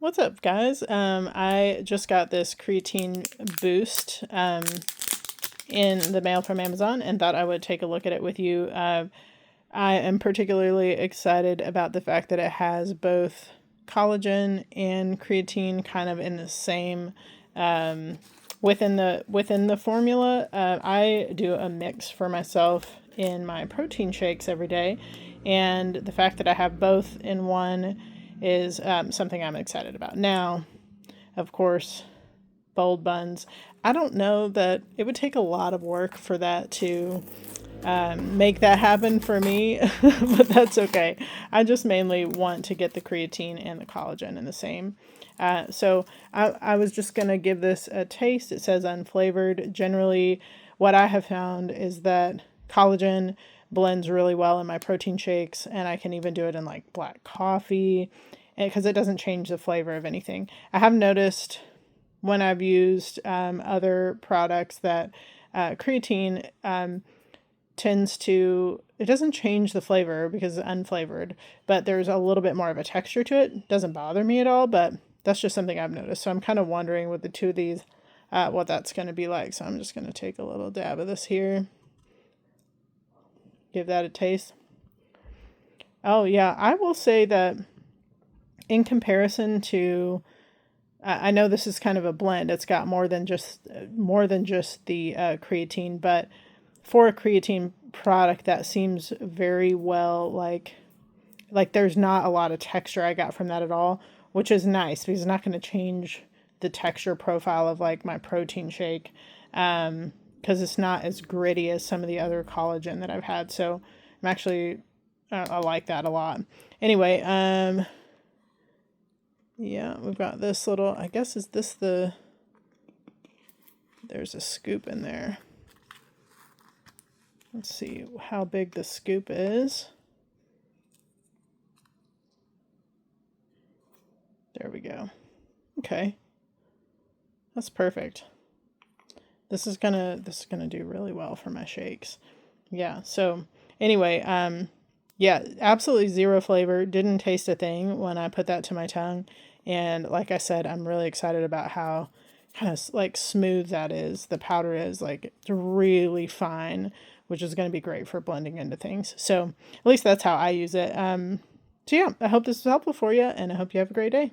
What's up, guys? I just got this creatine boost in the mail from Amazon and thought I would take a look at it with you. I am particularly excited about the fact that it has both collagen and creatine kind of in the same within the formula. I do a mix for myself in my protein shakes every day, and the fact that I have both in one is something I'm excited about. Now, of course, bold buns. I don't know that it would take a lot of work for that to make that happen for me, but that's okay. I just mainly want to get the creatine and the collagen in the same. So I was just going to give this a taste. It says unflavored. Generally, what I have found is that collagen blends really well in my protein shakes, and I can even do it in like black coffee because it doesn't change the flavor of anything. I have noticed when I've used other products that creatine tends to, it doesn't change the flavor because it's unflavored, but there's a little bit more of a texture to it. It doesn't bother me at all, but that's just something I've noticed. So I'm kind of wondering with the two of these what that's going to be like. So I'm just going to take a little dab of this here. Give that a taste. Oh yeah, I will say that in comparison to, I know this is kind of a blend. It's got more than just the creatine, but for a creatine product, that seems very well like there's not a lot of texture I got from that at all, which is nice because it's not going to change the texture profile of like my protein shake, because it's not as gritty as some of the other collagen that I've had. So I'm actually I like that a lot. Anyway, yeah, we've got this little, I guess, is this the, there's a scoop in there. Let's see how big the scoop is. There we go. Okay. That's perfect. This is gonna do really well for my shakes. Yeah, so anyway, yeah, absolutely zero flavor. Didn't taste a thing when I put that to my tongue. And like I said, I'm really excited about how kind of like smooth that is. The powder is like it's really fine, which is going to be great for blending into things. So at least that's how I use it. So yeah, I hope this was helpful for you, and I hope you have a great day.